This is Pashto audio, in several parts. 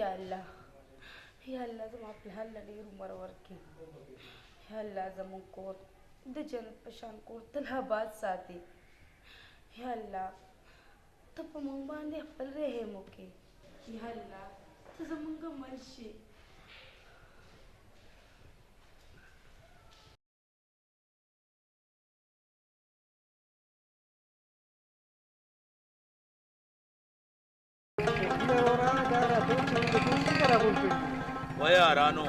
या अल्लाह زما پلار له ډېر عمر ورکړي. یا الله زموږ کور د جنت په شان کور تل آباد ساتي. یا الله ته په موږ باندې خپل رحم وکړې. یا الله ته زموږ مل شي. ویارانو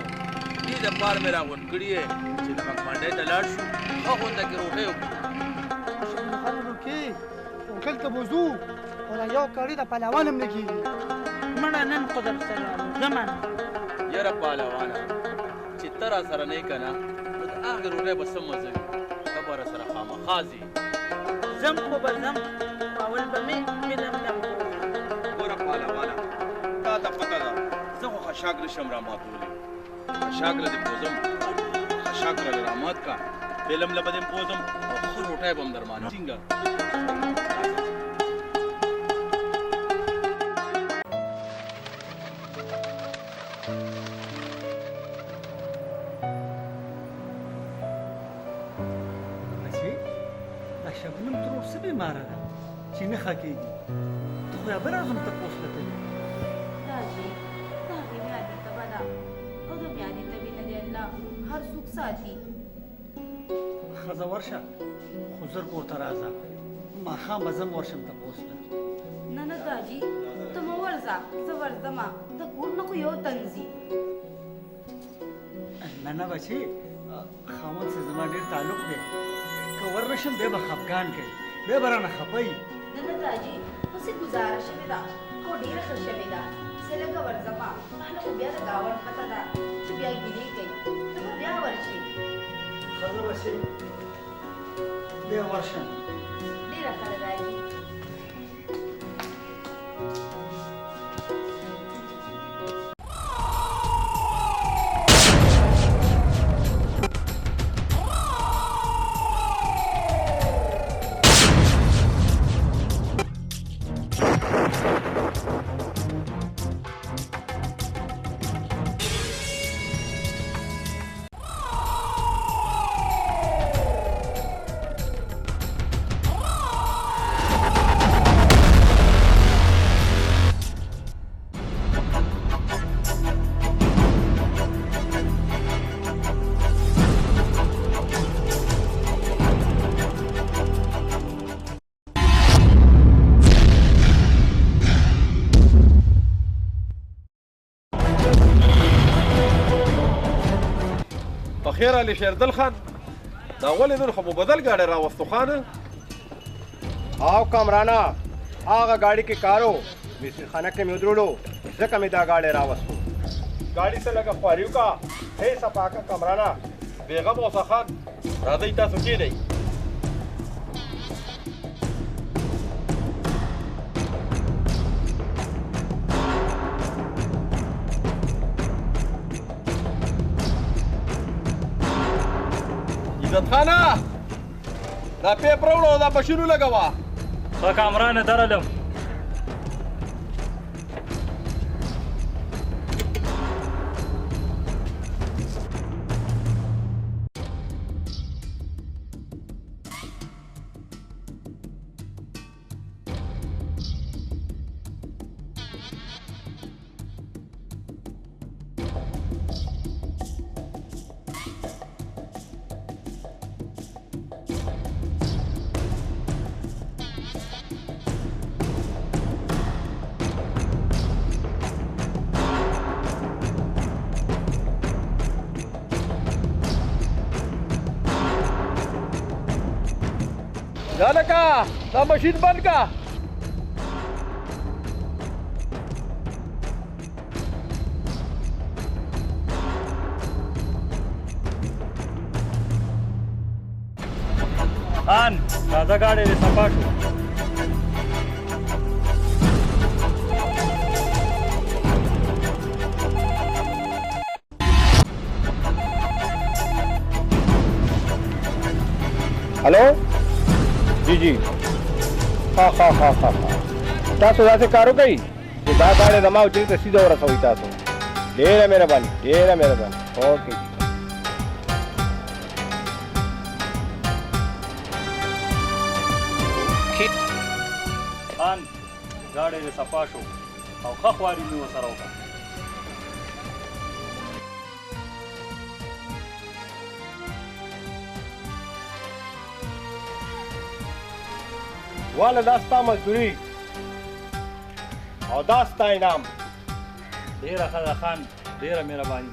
دې دپاره مې راغونډ کړي یې چې د مکمنډۍ ته لاړ شو ښه غونډه کې روټۍ وکړو. خلکو کې هوټل ته بوځو او دا یو کړي د پهلوان هم نه کېږي. مړه نن قدرت ته لاړو زمان یاره پهلوانه چې ته را سره نه یې که نه نو د هغې روټۍ به څه مزه وي ته به را سره خامخا ځې. زم خو به زم اول به مې لملم ګوره پهلوانه تا ته پته ده زه خو خشاک نشم راماتولی. خشاک له دې پوځم خشاک راله رامات کا فلم له به دې پوځم او ښه روټۍ به هم درمانه څنګه. دا شبنم ترور څه بیماره ده چې نه ښه کېږي؟ ته خو یا به راځم تپوس له کوي. داجی دا هغې میادې تبه ده او د میادې تبې نه دی الله هر څوک ساتي. ښځه ورشه خو زر کور ته راځه ماښام به زه م ورشم تپوس له. نه داجی ته مه ورځه زه ورځمه د کور نه خو یو تن ځي. نه بچې خاوند سره زما ډېر تعلق دی که ور نه شم بیا به خفګان کوي بیا به رانه خفه وي. نه داجی اوس یې ګزاره شوې ده او ډېره ښه شوې ده. زه لږه ورځمه ماله خو بیا د ګاونډ پته ده چې بیا ګیلې کوي ته به بیا ورشې. ښځه بچې بیا ورشم. ډېره ښه ده داجي. خیر علی شیردل خان دا ولې نن خو مو بدل ګاډی راوستو خانه. آو کامرانا هغه ګاډي کې کارو مستری خانه کې مې ودرولو ځکه مې دا ګاډی راوستو. ګاډي سره لږه خواري وکړه هې صفاکه کامرانا بیغم اوسه خان راځئ تاسو کېنئ. عزت خانه دا پیپ راوړه دا ماشین ولګوه. ښه کامرانه درلم. جانکا دا مشین بند کا. خان راځه ګاډی دې صفا شو. हेलो जी जी हाँ हाँ हाँ हाँ हाँ तاسو داسې کار وکړئ چې دا ګاډی زما حجرې ته سیده ورسوئ تاسو. ډېره مهرباني، ډېره مهرباني. اوکې. خان ګاډی دې صفا شو او ښه خواري مې ورسره وکړه. واله دا ستا مزدوري او دا ستا انعام. ډېره ښه ده خان، ډېره مهرباني.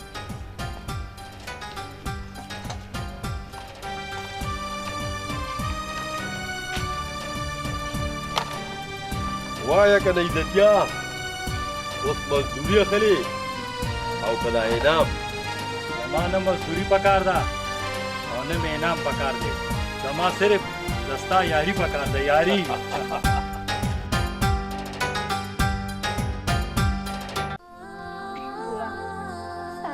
وایه که د عزتیا اوس مزدوري اخلي او که دا انعام. زما نه مزدوري پکار ده او نه مې انعام پکار دی. زما صرف د ستا یاري پکار ده، یاري. ستا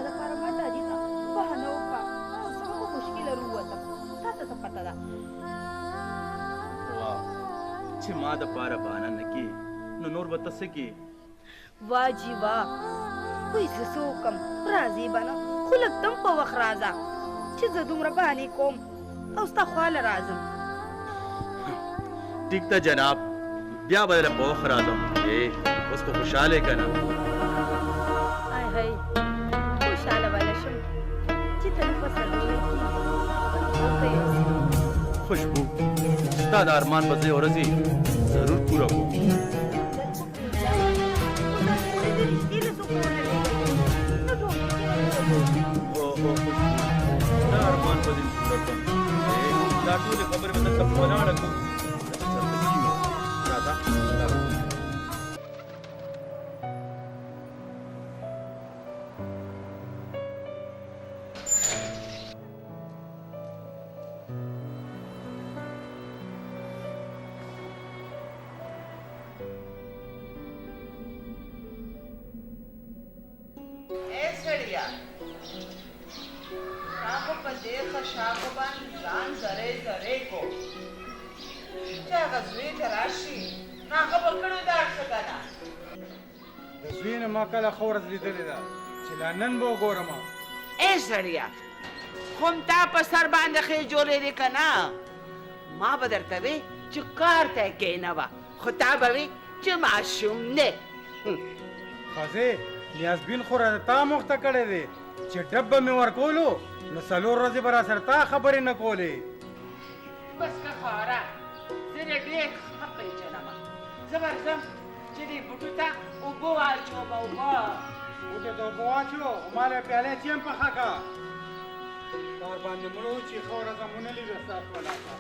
دپاره ما دادي ته بهانه وکړه او څنګه په مشکله راووتم. تا ته څه پته ده؟ واه چې ما د پاره بهانه نه کې نو نور به ته څه کې. واه جی واه، وایي زه څه وکړم؟ راځې به نه، خو لږ ته هم په وخت راځه چې زه دومره بهانې کوم او ستا خواله راځم. ټیک ته جناب، بیا به درله په وخت راځم. اوس خو خوشحاله که نه؟ آی هی خوشحاله به نه شم چې ته نه په سرلوړی کېږي. ورته یوسې خوشبو ستا د ارمان به زه یوه ورځې ضرور پوره کوم. دا ارمان به دې پوره کړم. دا ټولې خبرې به درته په ولاړه کوم. راځه د زوی نه ما کله ښه ورځ لیدلې ده چې لا نن به وګورم. ای سړیه، خو تا په سر باندې خې جوړېدې که نه؟ ما به درته وې چې کار ته کښېنوه، خو تا به وې چې ماشوم نه. ښځې نیازبین خو راته تا مخته کړی دی چې ډب به مې ورکولو نو 4 ورځې به راسره تا خبرې نه کولې. بس که خاره، زه دې ډېر ښه پېژنم. زه به ځم چې دې بوټو ته اوبه واچوم. اوبه بوټي ته اوبه واچو، ما له پیالې چیم پخه کړه. کار باندې مړه و چې ښه ورځ مو نه لیده ستا په لاسه.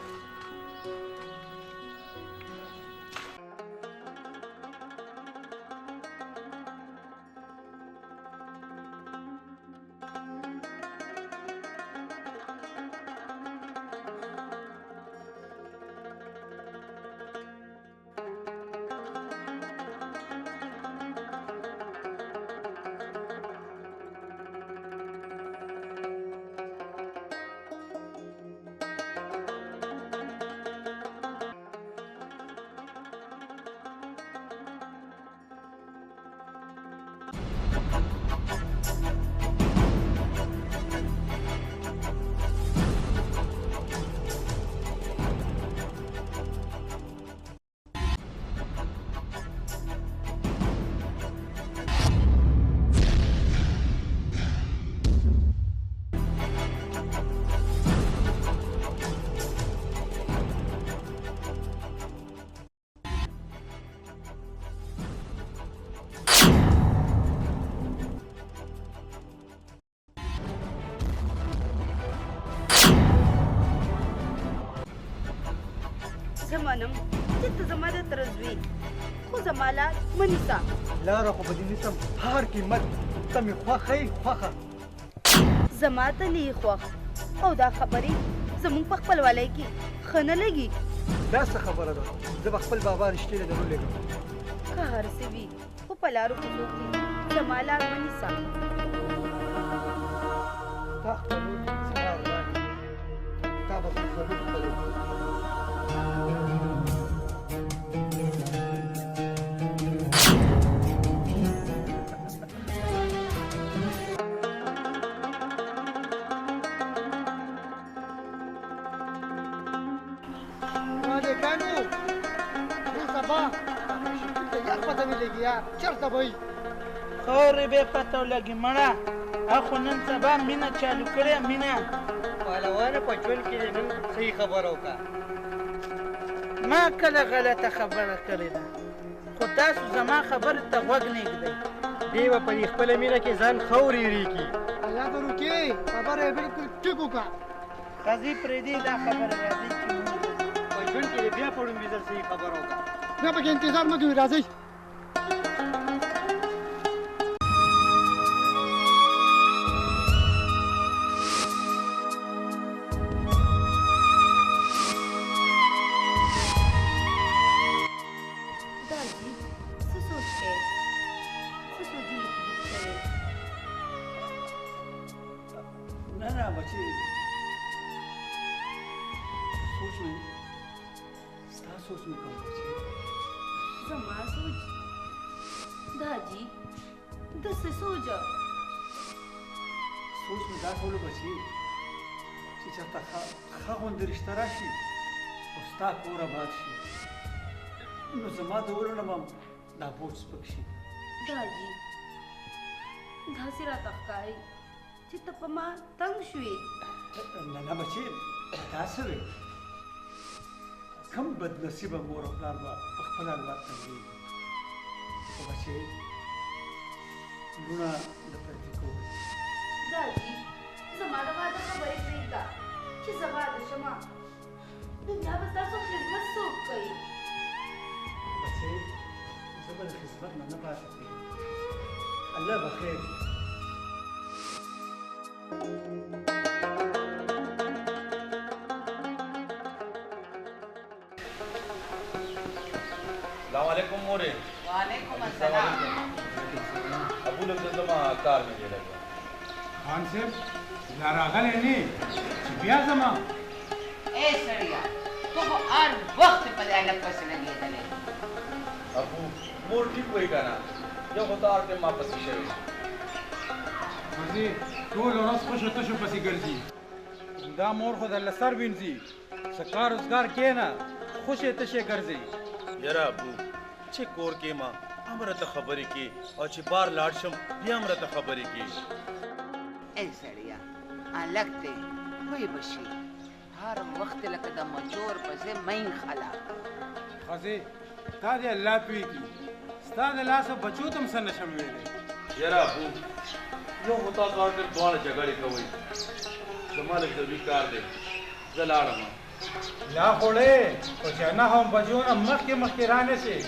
زه منم چې ته زما د تره زوی، خو زما لار مه نیسه. لاره خو به دې نیسم، هر قیمت ته مې خوښه یې خوښه. زما ته نه یې خوښ او دا خبرې زموږ په خپلوالۍ کې ښه نه لګي. دا څه خبره ده؟ زه به خپل بابا رښتې له درولېږم. که هر څه وي خو په لارو کوڅو کې زما لار مه نیسه. تا خپلوي زما ارمان دی. تا به زه ضرور خپلوي. बा यार पता मिलेगी यार चलता भाई خورې به پته ولګي مړه اخو نن سبا مینه چالو کړې مینه پهلوانه په ژوند کې نن صحیح خبره وکړه ما کله غلطه خبره کړې ده خو تاسو زما خبرې ته غوږ نه ږدئ دی به په خپله مینه کې ځان خورې وریږي الله ته روکې خبره یې بالکل ټیک وکړه قاضي پرېږدي دا خبره راځي چې مونږ په ژوند کې بیا په لومړي ځل صحیح خبره وکړه بیا پکې انتظار مه کوئ راځئ दादी څه سوچ کې څه سوچونه کوي ना ना बच्चे सोच में स्था सोच में कम बच्चे زما سوچ दादी د څه سوچ सोच में दास बोलो बच्चे چې چاته ښه غوندې رشته راشي او ستا کور آباد شي نو زما د ولو نه به دا بوج سپک شي दादी داسې راته ښکاري چې ته په ما تنګ شوې نه نه بچې دا څه دی کم بدنصیبه مور او پلار به په خپل اولاد تنګېږي خو بچې لوڼه د پردي کور दादी زما د واده خبرې پرېږده چې زه واده شمه نو بیا به ستاسو خدمت څوک کوي بچې زه به د خدمت نه نه پاتې کېږم الله به خیر السلام علیکم مورے وعلیکم السلام ابو لوگ زما کار میں دے لگا خان صاحب لا راغلی نه چې بیا زما اے سړیا ته خو هر وخت په دې الګ پسې لګېدلې ابو مور ٹھیک ہوئی کا نا جو ہوتا ہے ما پسی شوی مزي ټول ورځ خوشو تشو پسې ګرځي دا مور خو د لسر وینځي سکار روزګار کینا خوشې تشه ګرځي یرا ابو چې کور کې ما امره ته خبرې کې او چې بار لاړ شم بیا امره ته خبرې کې اے سړیا الګ ته وای بشي هر وخت لکه د مجور پسې مین خلا خزه تا دې الله پی کی ستا د لاس بچو تم سن نشم ویلې یرا ابو یو ہوتا کار ته دوه جګړې کوي زماله ضروري کار دی زلاړم لا خوړې او چې نه هم بچو نه مخکې مخکې رانه شي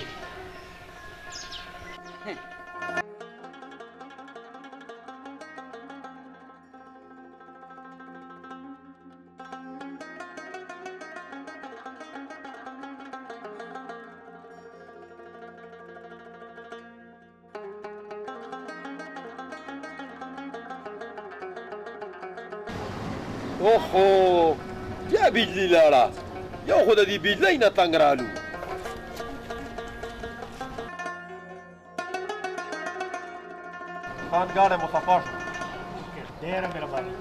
اوهو بیا بجلی لاړه یو خو د دې بجلی نه تنګ رالو خان ګاډی مسافر شو ډېره مهرباني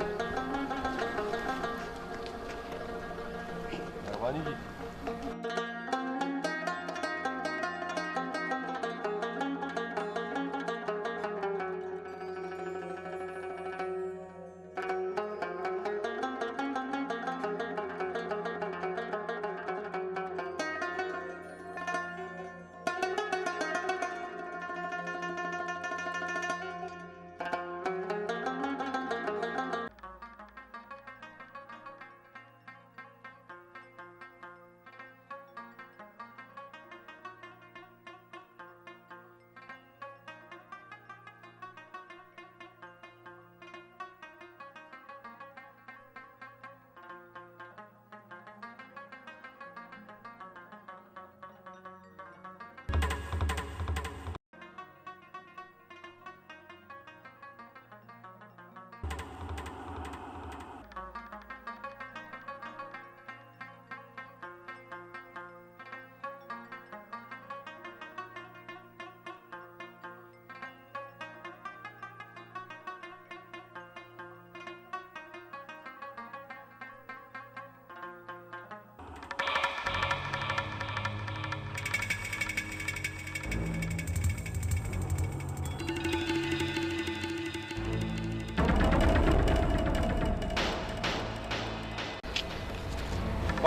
مهرباني دي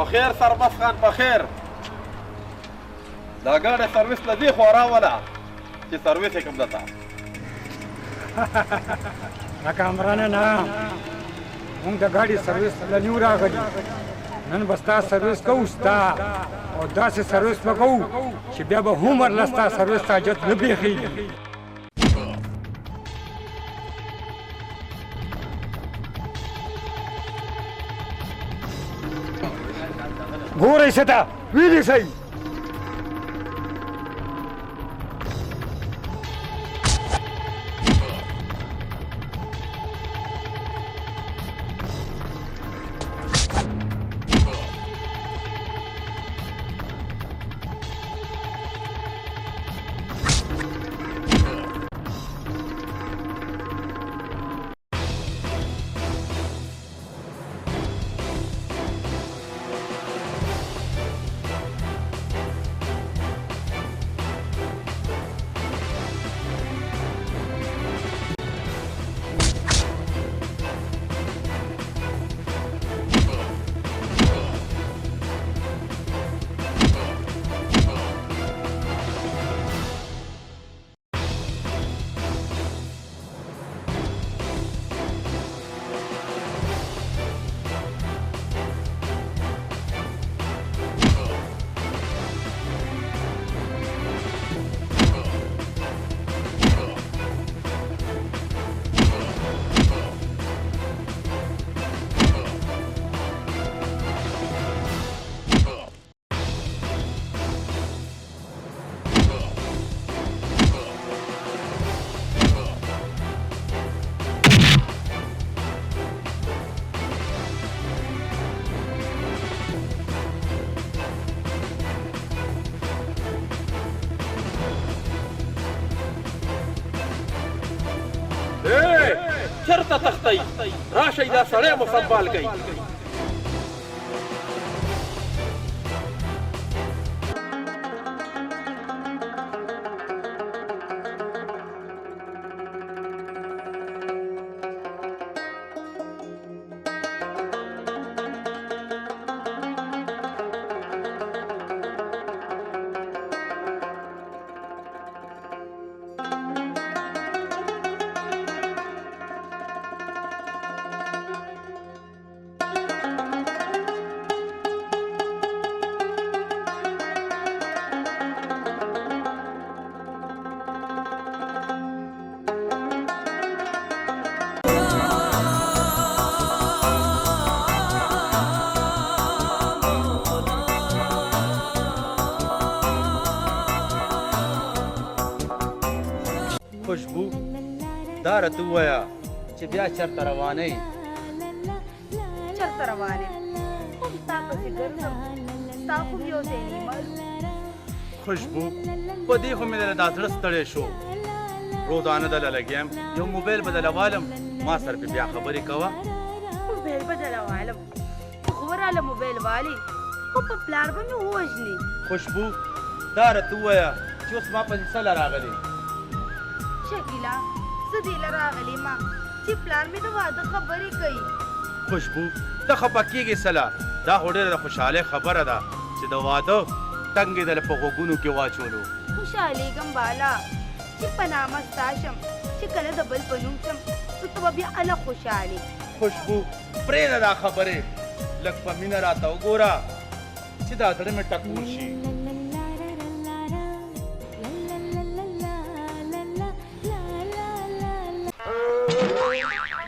په خیر سربس خان په خیر دا ګاډی سرویس له دې خوا راوله چې سرویس یې کړم درته نه کامرانه نه مونږ د ګاډي سرویس له نیو راغلي نن به ستا سرویس کوو ستا او داسې سرویس به کوو چې بیا به عمر له ستا سرویس ته حاجت نه پېښېږي ګورئ ښه ته ویلې شئ چرته تختی راشئ دا سړی مو سنبال کوي خوشبو دا راته ووایه چې بیا چېرته روانئ چېرته روان یم خو ستا پسې ګرځم ستا خو مې یو ځای نه معلوم خوشبو په دې خو مې دله دا زړه ستړی شو روزانه دله لګیم یو موبایل به دله والم ما سره پې بیا خبرې کوه موبایل به دله والم خو وراله موبایل والي خو په پلار به مې ووژنې خوشبو دا راته ووایه چې اوس ما پسې څه له راغلې شکیلا زه دې له راغلې ما چې پلار مې د واده خبرې کوي خوشبو ته خفه کېږې سله دا خو ډېره د خوشحالۍ خبره ده چې د واده ټنګ یې دله په غوږونو کې واچولو خوشحالېږم بالا چې په نامه ستا شم چې کله د بل په نوم شم نو ته به بیا الګ خوشحالې خوشبو پرېږده دا خبرې لږ په مینه راته وګوره چې دا زړه مې ټکور شي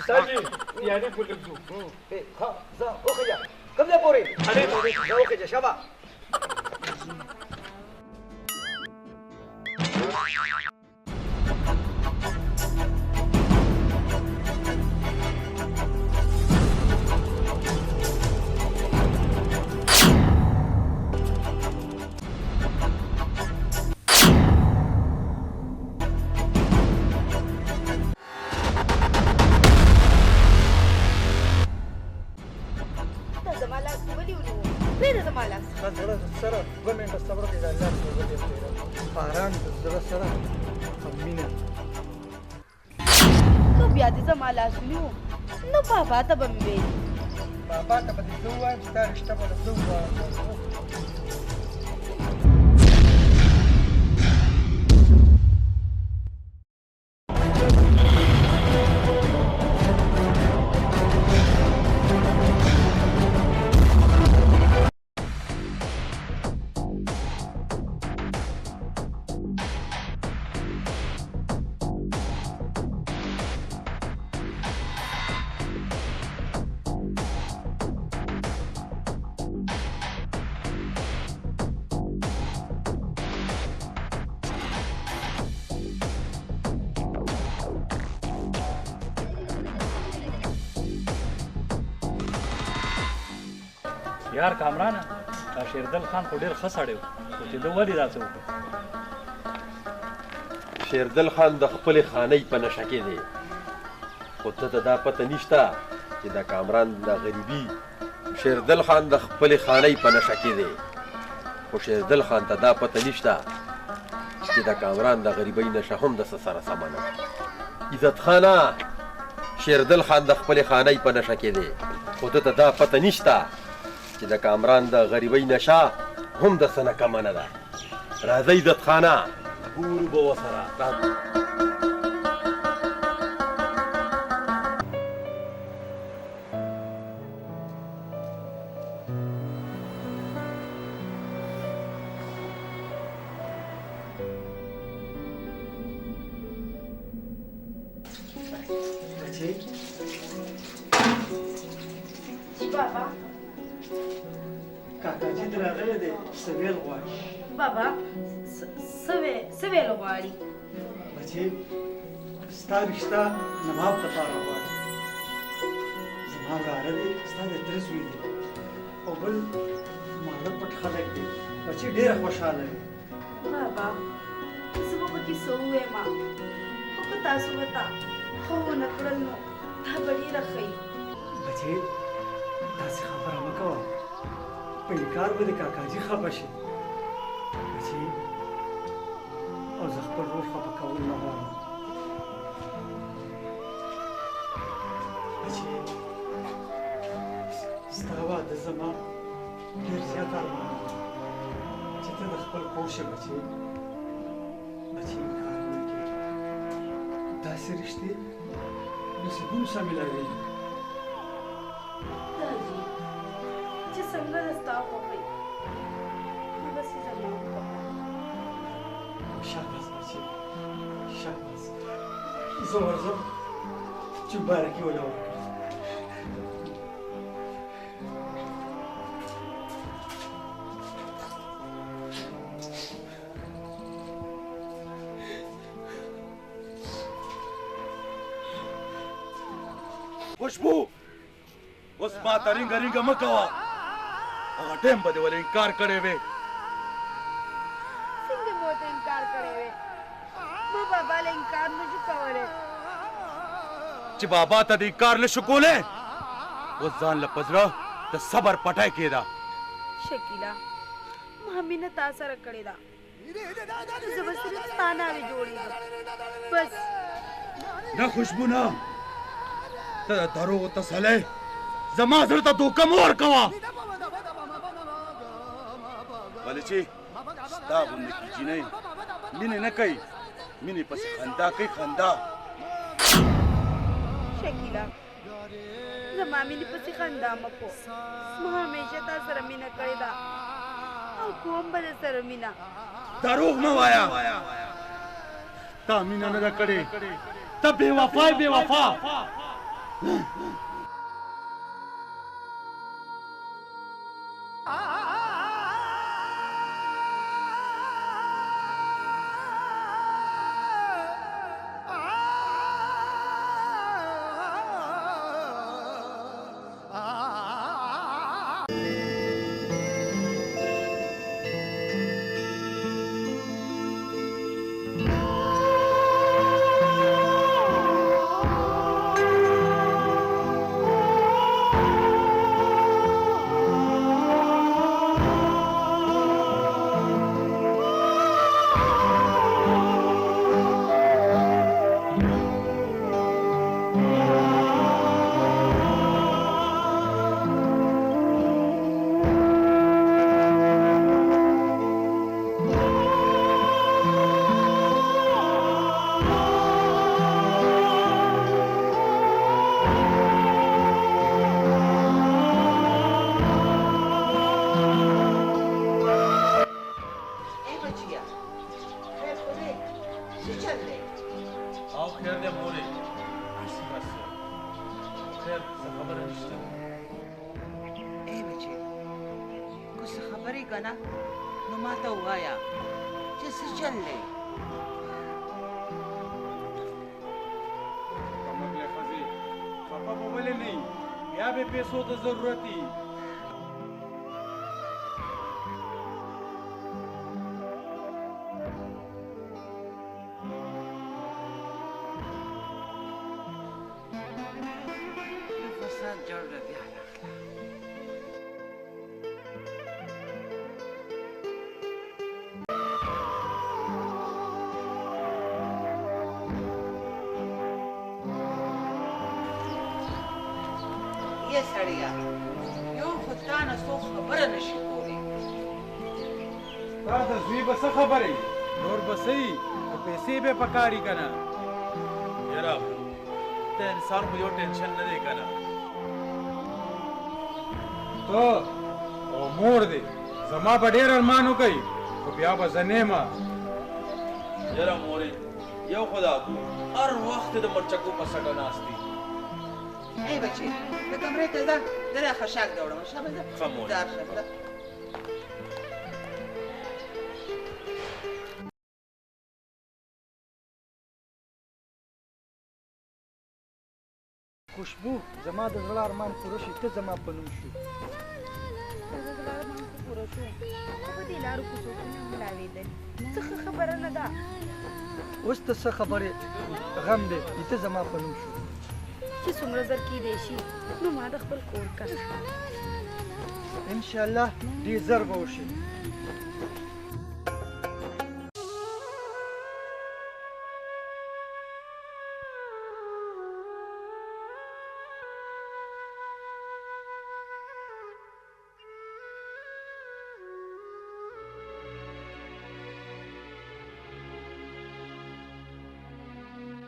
ساجي يعني كل الجو ها ذا اخيا كم يا بوري عليك ذا اخيا شباب سره ګورنمنت صبر دې الله سره دې باران زړه سره امینه نو بیا دې زما لاس نیو نو بابا ته به مې ویل بابا ته به دې زه ووایم چې دا رشته به له زه وغواړم. یار کامران دا شیردل خان خو ډېر ښه سړی و خو چې ده ولې داسې وکړ؟ شیردل خان د خپلې خانۍ په نشه کې دی خو ته ته دا پته نشته چې د کامران د غریبي شیردل خان د خپلې خانۍ په نشه کې دی خو شیردل خان ته دا پته نشته چې د کامران د غریبۍ نشه هم د څه سره سمه نه ده. عزت خانه شیردل خان د خپلې خانۍ په نشه کې دی خو ته ته دا پته نشته چې د کامران د غریبۍ نشه هم د څه نه کمه نه ده. راځه عزت خانه ګورو به ورسره. जी बाबा کاکاجي دې راغلی دی څه ویل غواړي. बाबा سویل غواړي. بچې ستا رشته نواب لپاره غواړي. زما وراره دی ستا د تره زوی دی او بل ماړه پټ خلک دي. بچې ډېره خوشحاله وي. बाबा زه به پکې څه ووایم خو که تاسو به تا ښه ونه کړل نو دا به ډېره ښه وي. بچې داسې خبره مه کوه په انکار به د کاکاجي خفه شي. بچې او زه خپل ورور خفه کول نه غواړم. بچې ستا واده زما ډېر زیات ارمان دی چې ته د خپل کور شې. بچې انکار مه کوې. داسې رشتې نصیبونه سره ملاوېږي. دادی چې څنګه د ستا خوښوي همداسې زما خوښه. شاباس بچې شاباس. زه ورځم چې مبارکي وله ورکړم. خوشبو اوس ما ته رینګه رینګه مه کوه هغه ټایم به دې ولې انکار کړی وې. څنګه مو ته انکار کړی وې؟ ما بابا له انکار نشو کولی. چې بابا ته د انکار نه شو کولی اوس ځان له په زړه د صبر پټی کېده. شکیلا ما مینه تا سره کړې ده. زه به صرف ستا ناوې جوړېږم بس. نه خوشبو نه ته د دروغو تسلی زما زړه ته دوکه مه ورکوه. ولې چې ستا غوندې کیجینۍ مینې نه کوي مینې پسې خندا کوي خندا. شکیلا زما مینې پسې خندا مه کو. ما همیشه تا سره مینه کړې ده او کوم به در سره مینه. دروغ مه وایه تا مینه نه ده کړې ته بې وفا بې وفا. کنه نو ماته ووایه چې څه چل دی کمرلې ښځې خفه به ولې نه یي بیا به پیسو ته ضرورت وي فساد جوړ بیا راغله یه سړیه یو خو تا نه څوک خبره نشي کولی تا د زوی به څه خبرې نور به څه وي خو پیسې به پکاري که نه یاره د انسان خو یو ټینشن نه دی که نه ته او مور دی زما به ډېر ارمان وکوي خو بیا به زه نه یم یاره مورې یو خو دا هر وخت د مرچکو په سټه ناست دي ای بچې د کمرې ته ځه زه را خشاک دوړم شابه ځه ښه مورې. دار شه ځه. خوشبو زما د زړه ارمان پوره شي ته زما په نوم شو پوره شو خو په دې لارو کوڅو کې مې ملاوېدل څه ښه خبره نه ده اوس ته څه خبرې غم دی چې ته زما په نوم شو چې څومره زر کېدی شي نو ما د خپل کور کس انشاءالله ډېر زر به وشي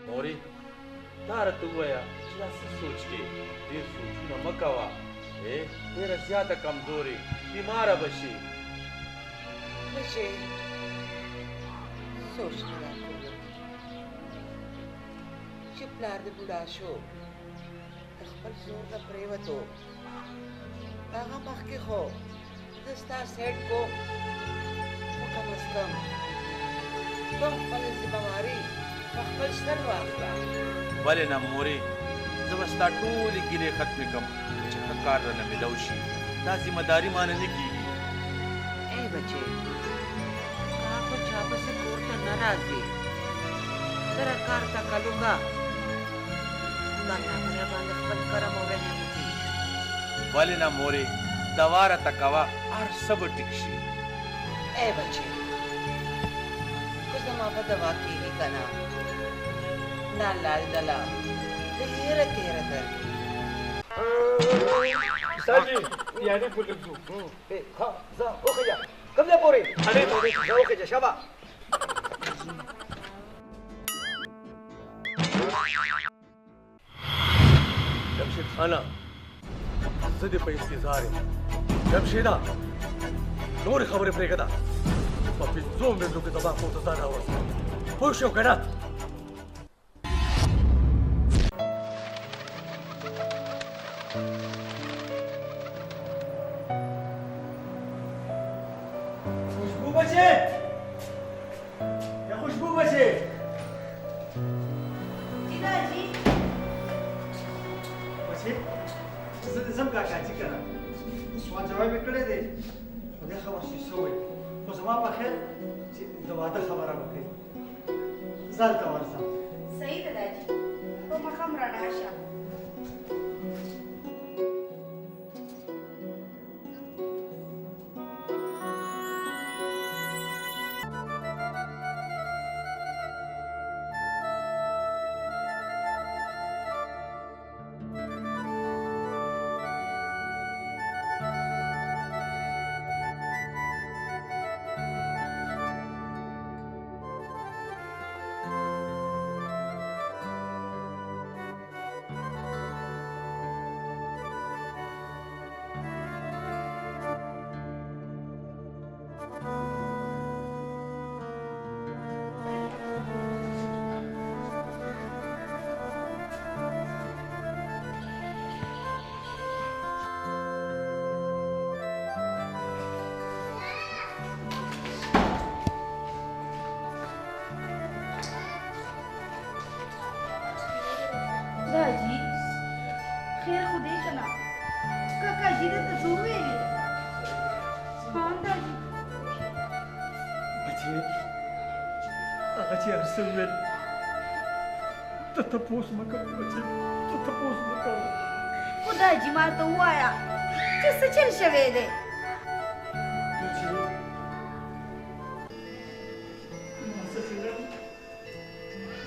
مورې تا راته ووایه چې دا څه سوچ کې ډېر سوچونه مه کوه ډېره زیاته کمزورې بیماره به شي بچې سوچ نه راکوي چې پلار د بوډا شو د خپل زور نه پرېوتو هغه مخکې خو زه ستا سیټ کو خو کم از کم ته خپله ذمهواري په خپل سر واخله ولې نه مورې زه به ستا ټولې ګیلې ختمې کړم چې ښه کار رانه میلاو شي دا ذمهداري مانه نه کېږي ای بچې کا خو چا پسې کور ته نه راځي زره کار ته کلوګه خدای الله باندې خپل کرم او رحم وکړي ولې نه مورې دوا راته کوه هر څه به ټیک شي ای بچې خو زما په دوا کېږي که نه دا الله دله ډېره تېره درکړي ساجي یعنی پولیس ځو ها ځه وخېږه کوم ځای پورې ځه وخېږه شابه جمشید خانه زه دې په انتظار یم جمشیده نورې خبرې پرېږده په 5 منټو کې زما کور ته ځان راورسوه پوه شو که نه خوشبو بچې یا خوشبو بچې بچې زه دې ځم کاکاجي که نه سوال جواب یې کړی دی خدای خبر شي څه وایي خو زما په خیال چې د واده خبره وکړي زه هلته ورځم صحیح ده داجي په مخم رڼا شه بچې هغه چې هر څه وویل ته تپوس مه کوه بچې ته تپوس مه کوه خدای جي ما ته ووایه چې څه چل شوی دی بچې ما څه چلل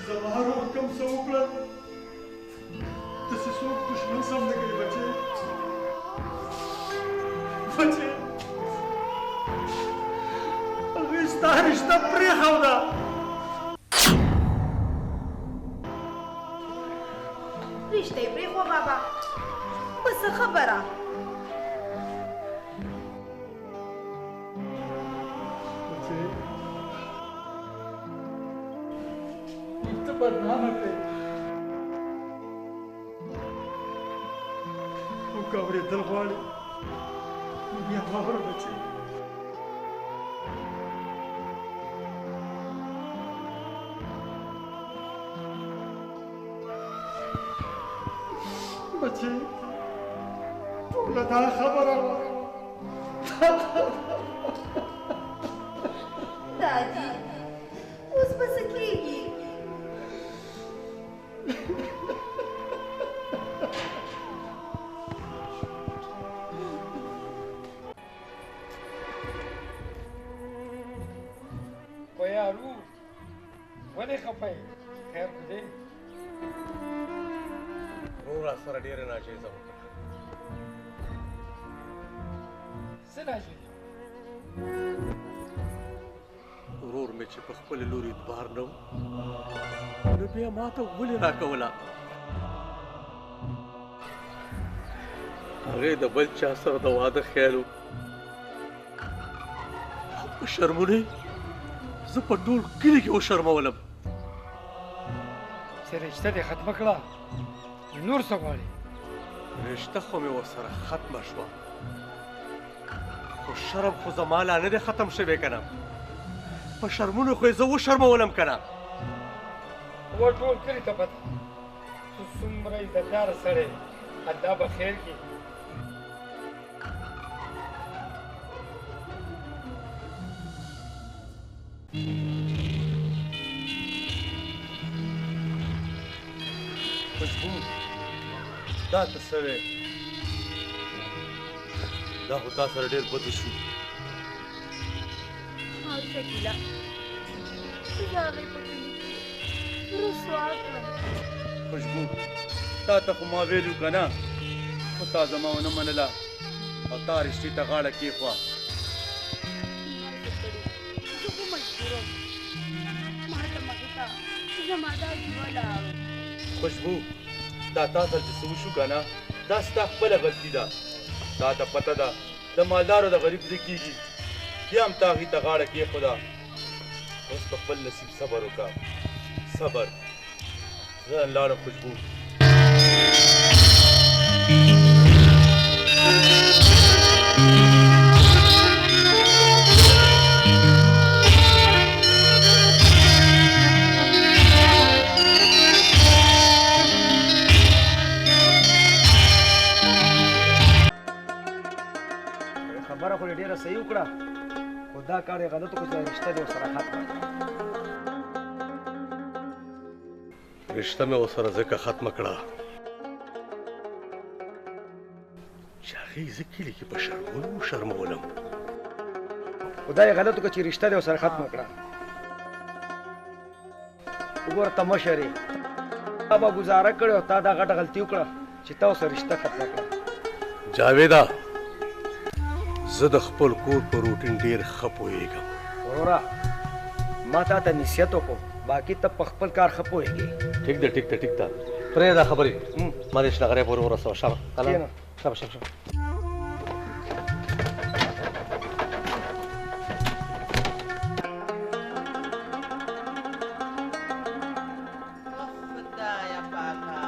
زما روح کوم څه وکړل داسې څوک دښمن سم نه کوي بچې بچې هغوی ستا رشته پرېښوده رشته یې پرېښوه بابا په څه خبره بچې ته بدنامه کړې خو که اورېدل غواړې نو بیا واوره بچې بچې ټوله دا خبره وه دادی اوس به څه کېږي ویارو ولې خفه یې خیر خو دی ورور راسره ډېره ناجیزه وکړه څه ناجیزه ورور مې چې په خپلې لور اعتبار نه و نو بیا ما ته ولې راکوله هغې د بل چا سره د واده خیال و په شرمونې زه په ټول کلي کې وشرمولم چې رشته دې ختمه کړه نور څه غواړې رشته خو مې ورسره ختمه شوه خو شرم خو زما لا نه دی ختم شوی که نه په شرمونو خو یې زه وشرمولم که نه و ټول کلي ته پته ته څومره عزتداره سړی الله به خیر کړي خوشبو دا ته څه وې دا خو تا سره ډېر بد وشو او شکیله زه د هغې په کلي کې رسوا کړم خوشبو تا ته خو ما ویلو که نه خو تا زما ونه منله او تا رشتې ته غاړه کېښوه زه خو مجبوره وم ما ته مخې ته زما دا ژوه لاړو خوشبو دا تا سره چې څه وشو که نه دا ستا خپله غلطي ده تا ته پته ده د مالدارو د غریب ځای کېږي بیا هم تا هغې ته غاړه کېښوده اوس په خپل نصیب صبر وکړه صبر زه نن لاړم خوشبو خبره خو ډېره صحیح وکړه خو دا کار یې غلط وکړو چې رشته دې ورسره ختمه کړه رشته مې ورسره ځکه ختمه کړه چې هغې زه کلي کې په شرمونو وشرمولم خو دا یې غلط وکړه چې رشته دې ورسره ختمه کړه وګوره ته مشر یې تا به ګزاره کړې او تا دا غټه غلطي وکړه چې تا ورسره رشته ختمه کړه جاویده زه د خپل کور په روټین ډېر ښه پوهېږم وروره ما تا ته نصیحت وکړو باقي ته په خپل کار ښه پوهېږې ټیک ده ټیک ده ټیک ده پرېږده خبرې ما دې شنغرۍ پورې ورسوه شابه کښېنه. شابه شابه شابه خدایا پاکه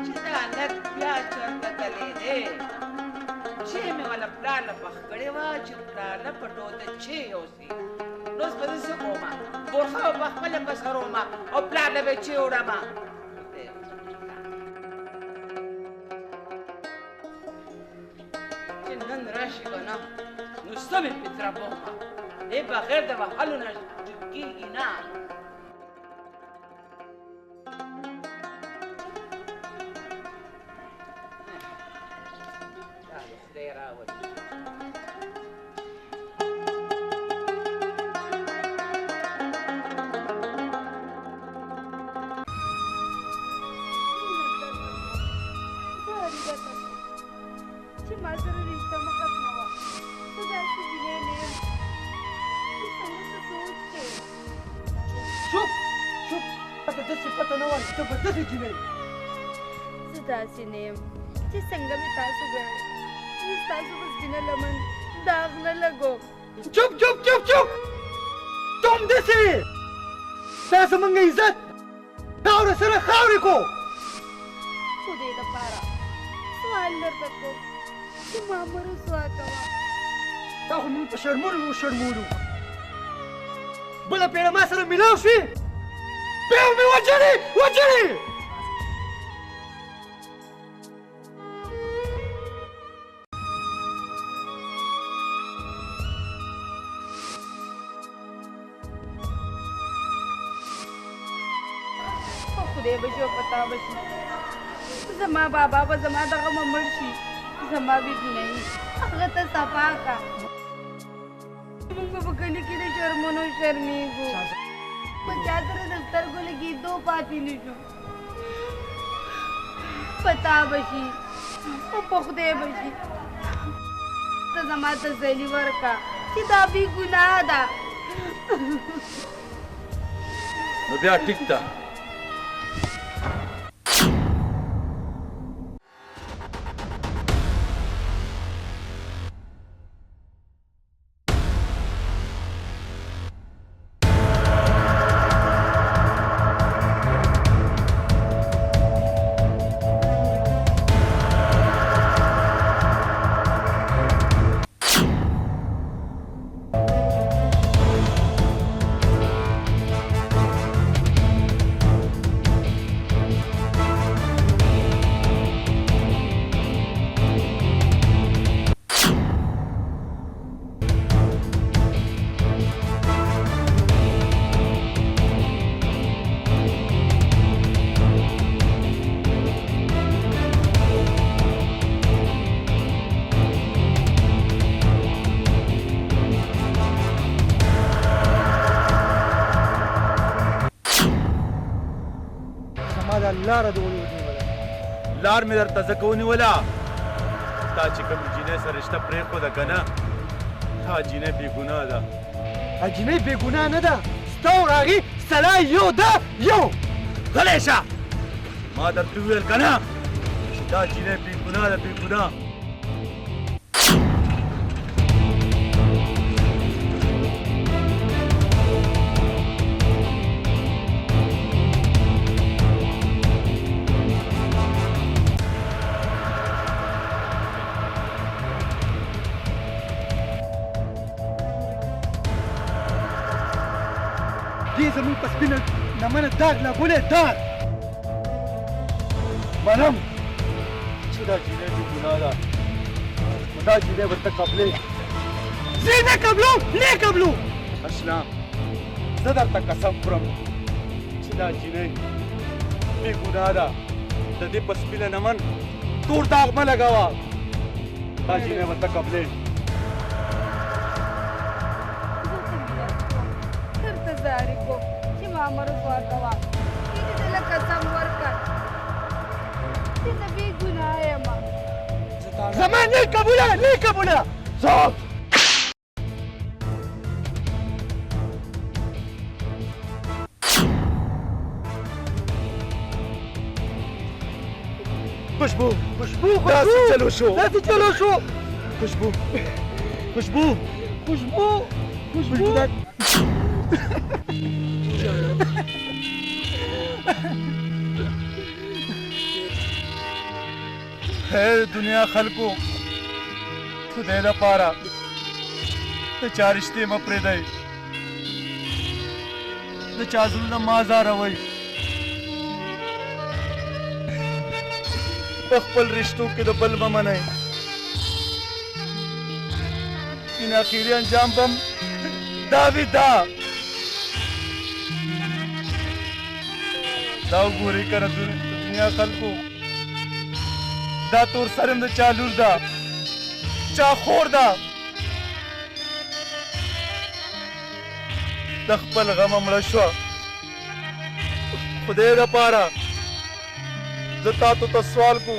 چې دا هلک بیا چېرته تللی دی چې مې والا پلاله پخ کړې وه چې پلاله په ټوده چې یوسي نو اوس به زه څه کومه بورخه به پخپله په سر وړمه او پلاله به چې وړمه چې نن راشي که نه نو څه مې پې ترپومه دې بغیر د وهلو نه کېږي نه. خدای راولي. چې ما سره رشته مه ختموه. ته داسې جینۍ نه یم چې څنګه ته سوچ کوې. چوپ چوپ ته داسې پته نه وایي ته به داسې جینۍ. زه داسې نه یم چې څنګه مې تاسو ګڼئ. زه ستاسو په سپینه لمن داغ نه لګوم. چوپ چوپ چوپ چوپ تم داسې دا زموږ عزت خاوره سره خاورې کو. خو دې لپاره سوال درته کوم چې ما مه رسوا کوه. تا خو موږ په شرمولو وشرمولو بله پېړه ما سره میلاو شوې بیا مې وجړې وجړې. خدای به شي او پتا به شي زما بابا به زما دغه مړ شي. زما بې ګناهي هغه ته صفا کا. موږ به په کلي کې د شرمونو شرمېږو. په چا سره د سترګو لګېدو پاتې نه شو. پتا به شي او په خدای به شي. ته زما تسلي ورکړه چې دا بې ګناه ده. نو بیا ټیک ده. لاره دې ونیوله. لار مې درته ځکه ونیوله تا چې کوم جینۍ سره رشته پرېښوده که نه دا جینۍ بې ګناه ده. دا جینۍ بې ګناه نه ده. ستا او هغې سلا یو ده یو. غلی شه. ما درته وویل که نه چې دا جینۍ بې ګناه ده بې ګناه. دې زموږ په سپینه لمنه داغ لګولی داغ. منم چې دا جینۍ بې ګناه ده نو دا جینۍ به ته قبلې. زه نه قبلوم نه قبلو. اشنا زه درته قسم خورم چې دا جینۍ بې ګناه ده. د دې په سپینه لمن تور داغ مه لګوه. دا جینۍ به ته قبلې. درته زاري کوم چې ما مه رسوا کوه. کېدې دې له قسم ورکړه چې زه بې ګناه یم. زما نه قبوله نه قبوله. صاحب خوشبو خوشبو داسې چلو شو. داسې چلو شو. خوشبو خوشبو خوشبو خوشبو. خیر دنیا خلکو خدای لپاره د چا رشتې مه پرېږدئ. د چا زړونه مه ازاروئ. په خپل رشتو کې د بل مه منئ. ان اخري انجام به هم दावी दा दाव गोरी कर दुनिया खलको दा तोर सरम द चालूर दा चाखोर दा तखपल गम मलशवा खुदे दा पारा जता तो सवाल को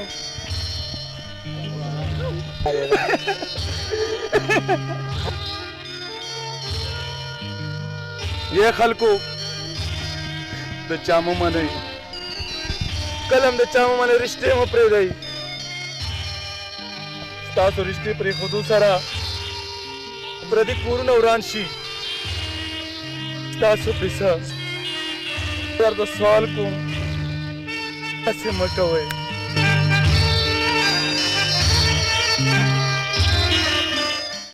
ये खलको द चामो मने कलम द चामो मने रिश्ते में प्रे गई तासो रिश्ते पर खुदू सरा प्रदीप पूर्ण औरांशी तासो पिसा यार तो सवाल को ऐसे मटो है